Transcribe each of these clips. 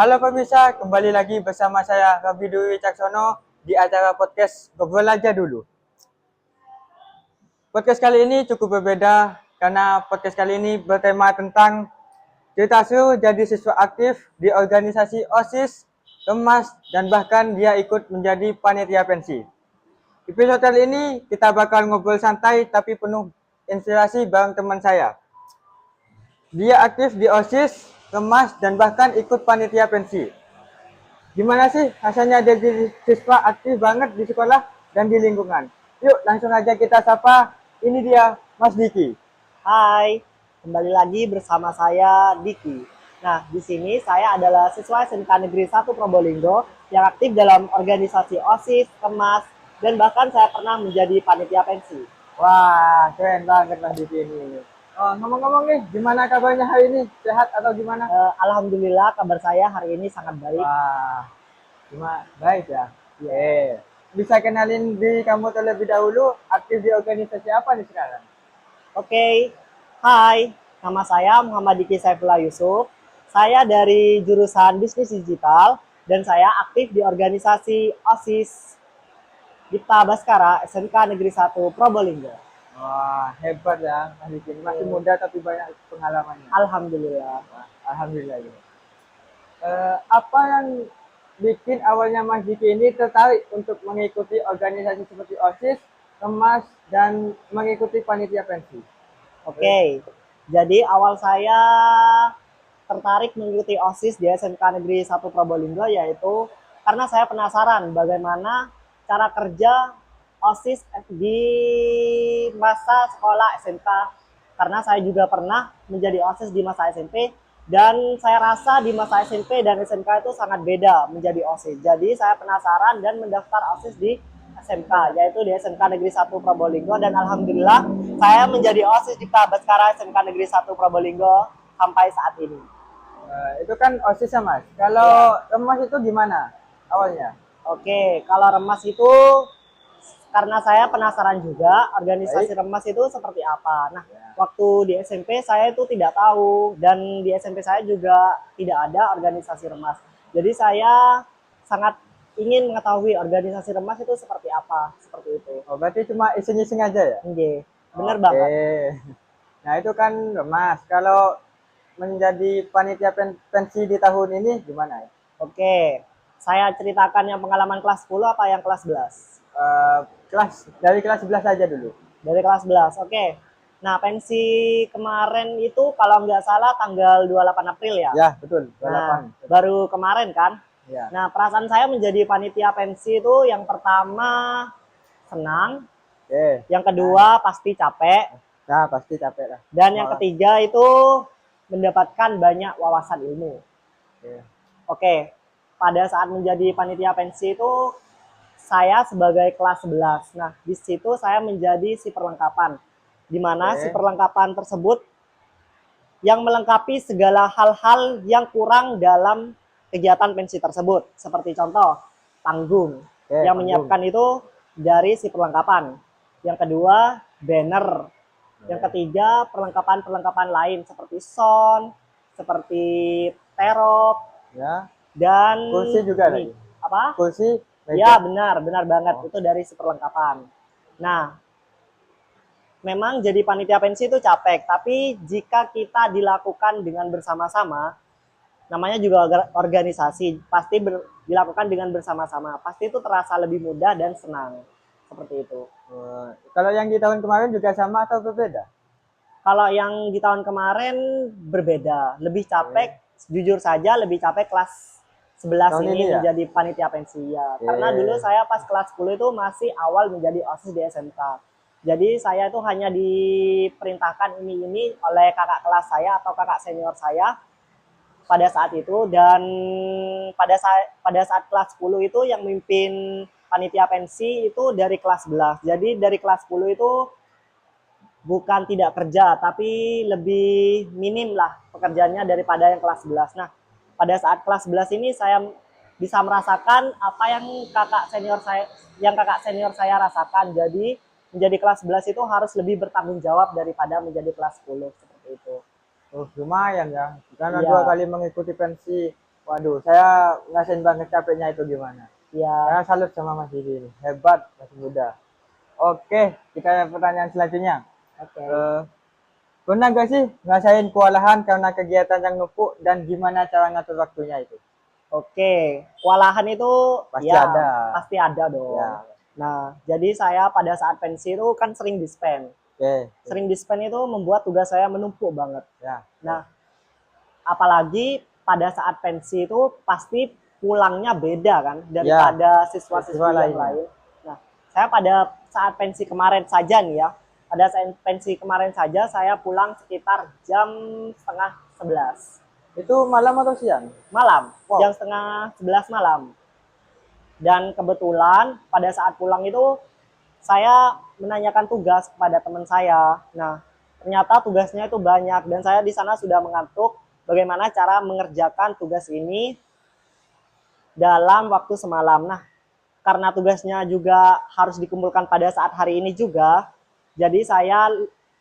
Halo pemirsa, kembali lagi bersama saya Rabi Dwi Caksono di acara podcast Ngobrol Aja Dulu. Podcast kali ini cukup berbeda karena podcast kali ini bertema tentang cerita seru jadi siswa aktif di organisasi OSIS, Remas, dan bahkan dia ikut menjadi panitia pensi. Di episode kali ini kita bakal ngobrol santai tapi penuh inspirasi bareng teman saya. Dia aktif di OSIS, Remas, dan bahkan ikut panitia pensi. Gimana sih rasanya jadi siswa aktif banget di sekolah dan di lingkungan? Yuk langsung aja kita sapa. Ini dia Mas Diki. Hai, kembali lagi bersama saya Diki. Nah, di sini saya adalah siswa SMK Negeri 1 Probolinggo yang aktif dalam organisasi OSIS, Kemas, dan bahkan saya pernah menjadi panitia pensi. Wah, keren banget Mas Diki ini. Oh, ngomong-ngomong nih, gimana kabarnya hari ini? Sehat atau gimana? Alhamdulillah kabar saya hari ini sangat baik. Wah, cuma baik ya. Yeah. Bisa kenalin diri kamu terlebih dahulu, aktif di organisasi apa nih sekarang? Oke, hai, nama saya Muhammad Diki Saifullah Yusuf. Saya dari jurusan Bisnis Digital dan saya aktif di organisasi OSIS Dipta Baskara SMK Negeri 1 Probolinggo. Wah, hebat ya Mas Diki. Masih muda tapi banyak pengalamannya. Alhamdulillah. Wah, alhamdulillah. Apa yang bikin awalnya Mas Diki ini tertarik untuk mengikuti organisasi seperti OSIS, Kemas, dan mengikuti panitia pensi? Oke, jadi awal saya tertarik mengikuti OSIS di SMK Negeri 1 Probolinggo yaitu karena saya penasaran bagaimana cara kerja OSIS di masa sekolah SMK. Karena saya juga pernah menjadi OSIS di masa SMP dan saya rasa di masa SMP dan SMK itu sangat beda menjadi OSIS. Jadi saya penasaran dan mendaftar OSIS di SMK, yaitu di SMK Negeri 1 Probolinggo, dan alhamdulillah saya menjadi OSIS di Baskara SMK Negeri 1 Probolinggo sampai saat ini. Itu kan OSIS ya Mas. Kalau Kemas itu gimana awalnya? Oke, kalau Remas itu karena saya penasaran juga organisasi Remas itu seperti apa. Nah, waktu di SMP saya itu tidak tahu dan di SMP saya juga tidak ada organisasi Remas. Jadi saya sangat ingin mengetahui organisasi Remas itu seperti apa, seperti itu. Oh, berarti cuma iseng-iseng aja ya? Oke, benar Oke. banget. Nah, itu kan Mas. Kalau menjadi panitia pensi di tahun ini gimana ya? Oke, saya ceritakan yang pengalaman kelas 10 apa yang kelas 11? Dari kelas 11 aja dulu. Dari kelas 11, oke. Nah, pensi kemarin itu kalau nggak salah tanggal 28 April ya? Ya, betul. 28. Nah, baru kemarin kan? Ya. Nah, perasaan saya menjadi panitia pensi itu yang pertama senang, yang kedua pasti capek, Nah, pasti capek lah. dan yang ketiga itu mendapatkan banyak wawasan ilmu. Oke, pada saat menjadi panitia pensi itu saya sebagai kelas 11. Nah, di situ saya menjadi si perlengkapan. Di mana si perlengkapan tersebut yang melengkapi segala hal-hal yang kurang dalam kegiatan pensi tersebut. Seperti contoh, panggung. Yang menyiapkan itu dari si perlengkapan. Yang kedua, banner. Yang ketiga, perlengkapan-perlengkapan lain seperti sound, seperti terop, dan kursi juga lagi. Apa? Kursi. Ya, benar banget. Itu dari si perlengkapan. Nah, memang jadi panitia pensi itu capek, tapi jika kita dilakukan dengan bersama-sama, namanya juga organisasi, pasti dilakukan dengan bersama-sama, pasti itu terasa lebih mudah dan senang. Seperti itu. Kalau yang di tahun kemarin juga sama atau berbeda? Kalau yang di tahun kemarin berbeda, lebih capek, jujur saja lebih capek kelas 11 ini ya? menjadi panitia pensi ya. Karena dulu saya pas kelas 10 itu masih awal menjadi OSIS di SMK. Jadi saya itu hanya diperintahkan ini oleh kakak kelas saya atau kakak senior saya pada saat itu, dan pada saat kelas 10 itu yang memimpin panitia pensi itu dari kelas 11. Jadi dari kelas 10 itu bukan tidak kerja, tapi lebih minim lah pekerjaannya daripada yang kelas 11. Nah, pada saat kelas 11 ini saya bisa merasakan apa yang kakak senior saya rasakan. Jadi menjadi kelas 11 itu harus lebih bertanggung jawab daripada menjadi kelas 10, seperti itu. Lumayan ya. Karena 2 kali mengikuti pensi Waduh, saya ngerasain banget capeknya itu gimana. Ya, Saya salut sama Mas Didi ini. Hebat, masih muda. Oke, kita ada pertanyaan selanjutnya. oke. Eh, Pernah gak sih ngerasain kewalahan karena kegiatan yang numpuk dan gimana cara ngatur waktunya itu? Oke, kewalahan itu Pasti ya ada. pasti ada dong. Ya, Nah, jadi saya pada saat pensi itu kan sering dispen. oke. Sering dispen itu membuat tugas saya menumpuk banget. Ya, Nah, apalagi pada saat pensi itu pasti pulangnya beda kan daripada siswa-siswi siswa yang lainnya. lain. Nah, saya pada saat pensi kemarin saja nih ya, pada saat pensi kemarin saja saya pulang sekitar jam setengah 11 Itu malam atau siang? malam, Wow. jam setengah 11 malam. Dan kebetulan pada saat pulang itu saya menanyakan tugas kepada teman saya. Nah, ternyata tugasnya itu banyak dan saya di sana sudah mengantuk bagaimana cara mengerjakan tugas ini dalam waktu semalam. Nah, karena tugasnya juga harus dikumpulkan pada saat hari ini juga, jadi saya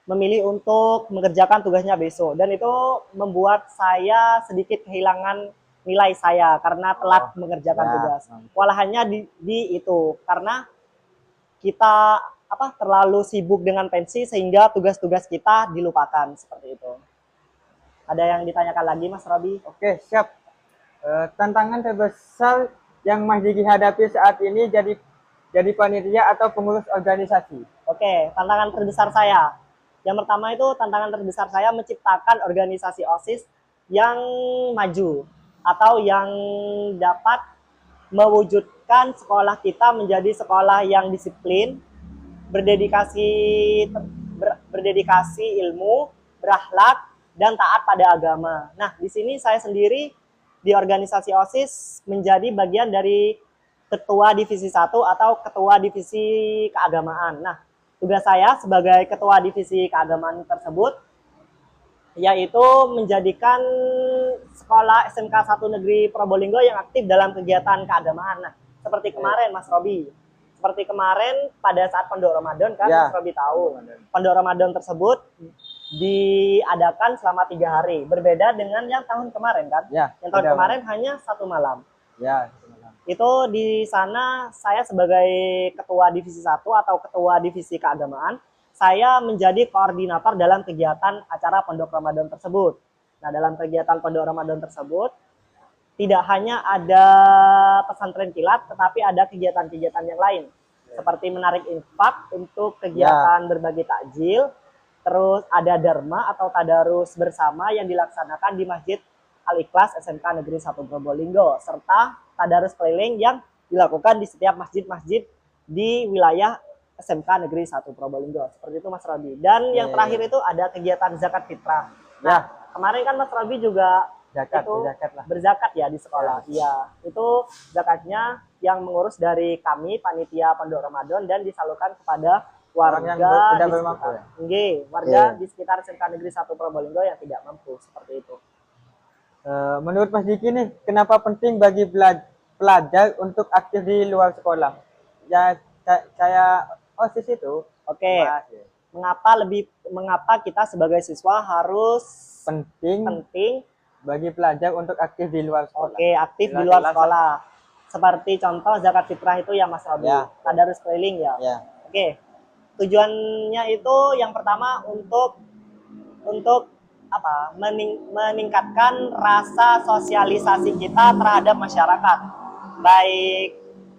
memilih untuk mengerjakan tugasnya besok dan itu membuat saya sedikit kehilangan nilai saya karena telat mengerjakan ya. tugas. Walahannya di itu karena kita terlalu sibuk dengan pensi sehingga tugas-tugas kita dilupakan seperti itu. Ada yang ditanyakan lagi Mas Robi? Oke, siap. Tantangan terbesar yang Mas Diki hadapi saat ini jadi panitia atau pengurus organisasi. Oke, tantangan terbesar saya. Yang pertama itu tantangan terbesar saya menciptakan organisasi OSIS yang maju atau yang dapat mewujudkan sekolah kita menjadi sekolah yang disiplin, berdedikasi berdedikasi ilmu, berakhlak dan taat pada agama. Nah, di sini saya sendiri di organisasi OSIS menjadi bagian dari ketua divisi 1 atau ketua divisi keagamaan. Nah, tugas saya sebagai ketua divisi keagamaan tersebut yaitu menjadikan sekolah SMK 1 Negeri Probolinggo yang aktif dalam kegiatan keagamaan. Nah, seperti kemarin Mas Robi. Seperti kemarin pada saat Pondok Ramadan kan Ya, Mas Robi tahu. Pondok Ramadan tersebut diadakan selama 3 hari. Berbeda dengan yang tahun kemarin kan. Ya, yang tahun kemarin hanya 1 malam. Ya, Itu di sana saya sebagai ketua divisi 1 atau ketua divisi keagamaan, saya menjadi koordinator dalam kegiatan acara Pondok Ramadan tersebut. Nah, dalam kegiatan Pondok Ramadan tersebut tidak hanya ada pesantren kilat, tetapi ada kegiatan-kegiatan yang lain. Seperti menarik infak untuk kegiatan berbagi takjil, terus ada dharma atau tadarus bersama yang dilaksanakan di Masjid Al-Ikhlas SMK Negeri 1 Probolinggo, serta tadarus keliling yang dilakukan di setiap masjid-masjid di wilayah SMK Negeri 1 Probolinggo. Seperti itu Mas Robi. Dan yang terakhir itu ada kegiatan zakat fitrah. Nah, kemarin kan Mas Robi juga berzakat ya di sekolah. Iya, itu zakatnya yang mengurus dari kami panitia Pondok Ramadan dan disalurkan kepada warga yang di sekitar, warga di sekitar SMK Negeri 1 Probolinggo yang tidak mampu seperti itu. Menurut Mas Diki nih, kenapa penting bagi pelajar untuk aktif di luar sekolah? Ya, kayak OSIS itu. Oke. Mengapa kita sebagai siswa harus penting bagi pelajar untuk aktif di luar sekolah? Oke, aktif di luar sekolah. Seperti contoh zakat fitrah itu ya Mas Robi. Tadarus keliling ya. Oke. Tujuannya itu yang pertama untuk meningkatkan rasa sosialisasi kita terhadap masyarakat, baik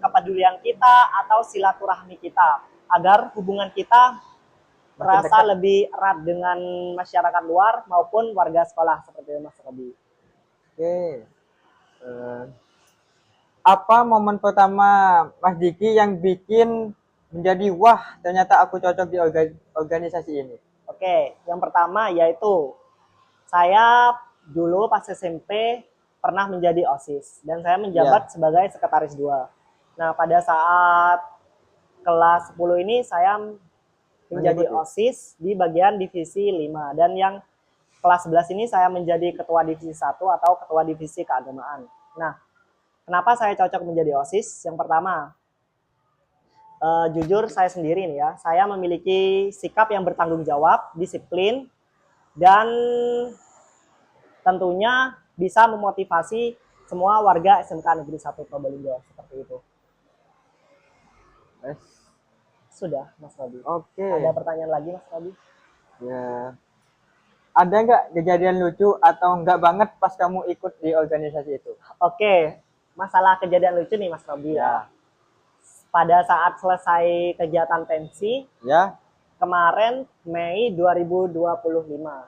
kepedulian kita atau silaturahmi kita, agar hubungan kita terasa lebih erat dengan masyarakat luar maupun warga sekolah seperti Mas Robi. Oke. Apa momen pertama Mas Diki yang bikin menjadi wah ternyata aku cocok di organisasi ini? Oke, yang pertama yaitu saya dulu pas SMP pernah menjadi OSIS dan saya menjabat sebagai sekretaris 2. Nah, pada saat kelas 10 ini saya menjadi OSIS di bagian divisi 5 dan yang kelas 11 ini saya menjadi ketua divisi 1 atau ketua divisi keagamaan. Nah, kenapa saya cocok menjadi OSIS? Yang pertama, jujur saya sendiri nih ya, saya memiliki sikap yang bertanggung jawab, disiplin, dan tentunya bisa memotivasi semua warga SMK Negeri 1 Probolinggo, seperti itu. Wes. Sudah, Mas Robi. Oke. Ada pertanyaan lagi, Mas Robi? Ya. Ada nggak kejadian lucu atau nggak banget pas kamu ikut di organisasi itu? Oke, masalah kejadian lucu nih, Mas Robi ya. Pada saat selesai kegiatan pensi, Ya. kemarin Mei 2025.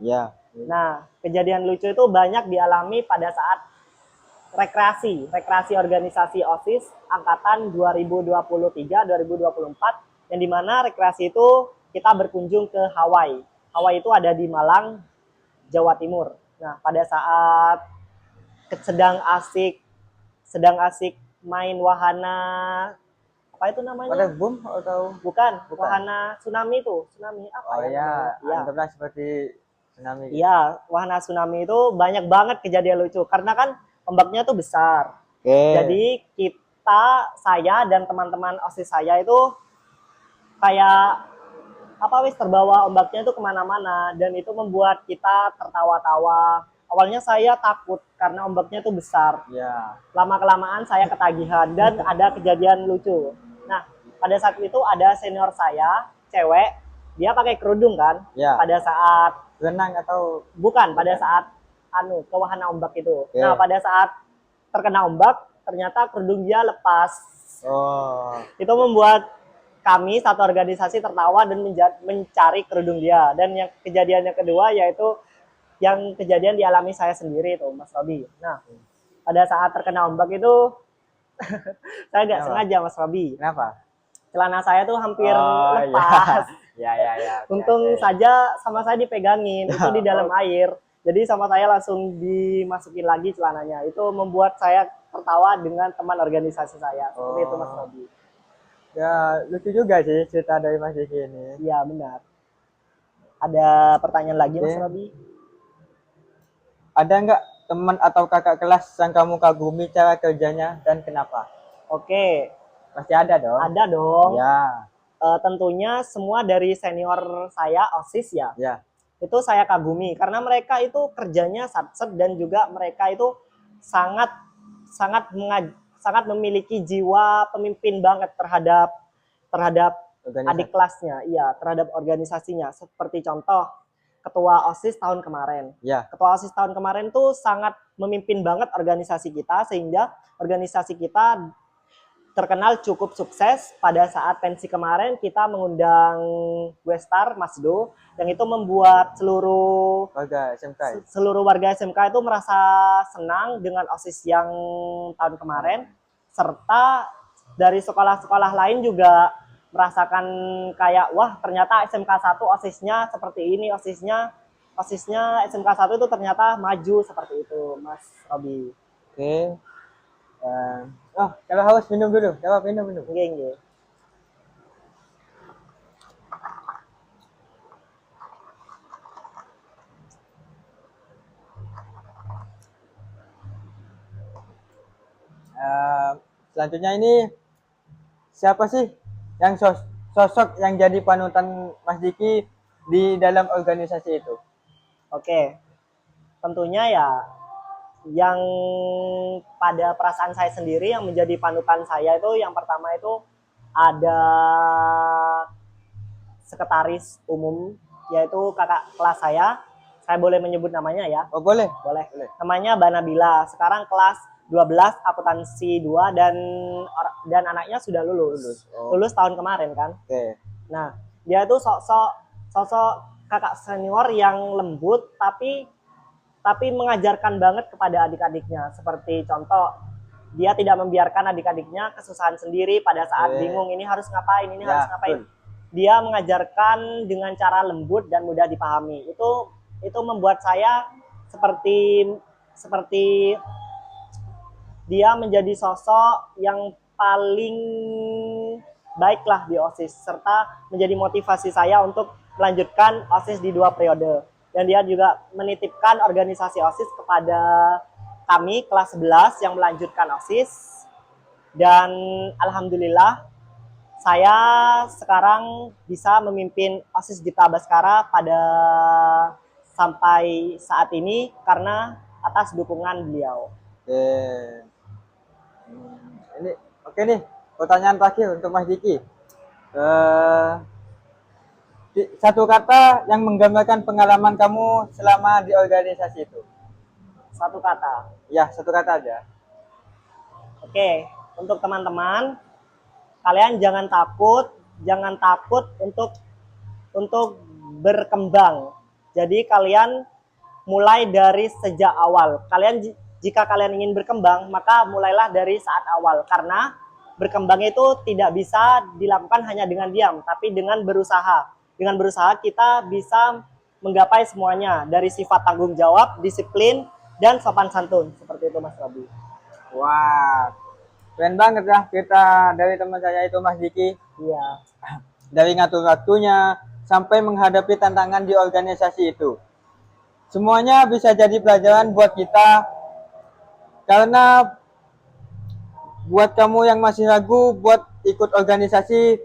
Ya. Nah, kejadian lucu itu banyak dialami pada saat rekreasi organisasi OSIS angkatan 2023-2024, yang dimana rekreasi itu kita berkunjung ke Hawaii. Hawaii itu ada di Malang, Jawa Timur. Nah, pada saat sedang asik main wahana, apa itu namanya? Pada boom atau Bukan. Wahana tsunami itu. Tsunami apa oh ya? ya, anggaplah seperti tsunami. Iya, wahana tsunami itu banyak banget kejadian lucu karena kan ombaknya tuh besar. Oke. Jadi saya dan teman-teman OSIS saya itu kayak terbawa ombaknya itu kemana-mana, dan itu membuat kita tertawa-tawa. Awalnya saya takut karena ombaknya itu besar. Ya. Lama-kelamaan saya ketagihan dan ada kejadian lucu. Nah, pada saat itu ada senior saya, cewek, dia pakai kerudung kan? Ya. Pada saat Renang atau bukan, pada saat ke wahana ombak itu. Okay. Nah, pada saat terkena ombak, ternyata kerudung dia lepas. Oh. Itu membuat kami satu organisasi tertawa dan mencari kerudung dia. Dan yang kejadian yang kedua yaitu yang kejadian dialami saya sendiri itu, Mas Robi. Nah, pada saat terkena ombak itu saya nggak sengaja, Mas Robi. Kenapa? Celana saya tuh hampir lepas. Ya. Untung saja sama saya dipegangin, itu di dalam air. Jadi sama saya langsung dimasukin lagi celananya. Itu membuat saya tertawa dengan teman organisasi saya. Seperti itu, Mas Robi. Ya, lucu juga sih cerita dari Mas Diki ini. Iya, benar. Ada pertanyaan lagi, Mas Robi? Ada nggak teman atau kakak kelas yang kamu kagumi cara kerjanya dan kenapa? Oke. Pasti ada dong. Ada dong. Ya. Tentunya semua dari senior saya, OSIS ya. Ya. Itu saya kagumi karena mereka itu kerjanya satset dan juga mereka itu sangat memiliki jiwa pemimpin banget terhadap adik kelasnya, iya, terhadap organisasinya. Seperti contoh ketua OSIS tahun kemarin. Ya. Ketua OSIS tahun kemarin tuh sangat memimpin banget organisasi kita sehingga organisasi kita terkenal cukup sukses. Pada saat pensi kemarin kita mengundang Westar Mas Do, yang itu membuat seluruh warga SMK itu merasa senang dengan OSIS yang tahun kemarin, serta dari sekolah-sekolah lain juga merasakan kayak wah ternyata SMK 1 OSIS-nya seperti ini, OSIS-nya SMK 1 itu ternyata maju seperti itu, Mas Robi. Oke. Kalau haus minum dulu. Coba minum. Oke. Selanjutnya ini siapa sih yang sosok yang jadi panutan Mas Diki di dalam organisasi itu? Oke. Tentunya ya yang pada perasaan saya sendiri yang menjadi panutan saya itu yang pertama itu ada sekretaris umum, yaitu kakak kelas saya boleh menyebut namanya ya? Oh boleh. Namanya Mbak Nabila, sekarang kelas 12 akuntansi 2 dan anaknya sudah lulus. Lulus tahun kemarin kan? Oke. Nah, dia itu sosok kakak senior yang lembut tapi mengajarkan banget kepada adik-adiknya. Seperti contoh, dia tidak membiarkan adik-adiknya kesusahan sendiri pada saat bingung ini harus ngapain, harus ngapain. Dia mengajarkan dengan cara lembut dan mudah dipahami. Itu membuat saya seperti dia menjadi sosok yang paling baiklah di OSIS, serta menjadi motivasi saya untuk melanjutkan OSIS di 2 periode. Dan dia juga menitipkan organisasi OSIS kepada kami kelas 11 yang melanjutkan OSIS. Dan alhamdulillah saya sekarang bisa memimpin OSIS Gita Baskara pada sampai saat ini karena atas dukungan beliau. Oke. Ini oke nih, pertanyaan terakhir untuk Mas Diki. Eh, Satu kata yang menggambarkan pengalaman kamu selama di organisasi itu. Satu kata. Ya, satu kata aja. Oke, untuk teman-teman, kalian jangan takut untuk berkembang. Jadi kalian mulai dari sejak awal. Jika kalian ingin berkembang, maka mulailah dari saat awal karena berkembang itu tidak bisa dilakukan hanya dengan diam, tapi dengan berusaha. Dengan berusaha kita bisa menggapai semuanya dari sifat tanggung jawab, disiplin, dan sopan santun. Seperti itu Mas Robi. Wah, keren banget ya kita dari teman saya itu Mas Diki. Iya. Dari ngatur waktunya sampai menghadapi tantangan di organisasi itu. Semuanya bisa jadi pelajaran buat kita karena buat kamu yang masih ragu buat ikut organisasi,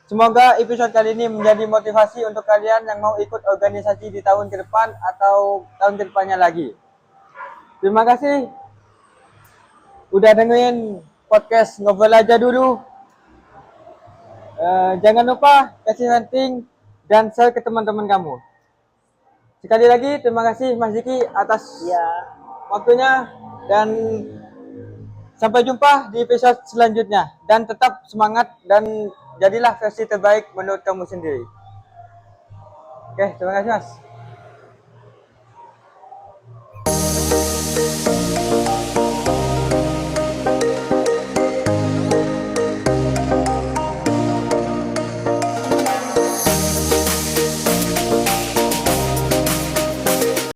semoga episode kali ini menjadi motivasi untuk kalian yang mau ikut organisasi di tahun ke depan atau tahun ke depannya lagi. Terima kasih udah dengerin podcast Ngobrol Aja dulu. Jangan lupa kasih rating dan share ke teman-teman kamu. Sekali lagi terima kasih Mas Diki atas waktunya dan sampai jumpa di episode selanjutnya. Dan tetap semangat dan jadilah versi terbaik menurut kamu sendiri. Oke, terima kasih Mas.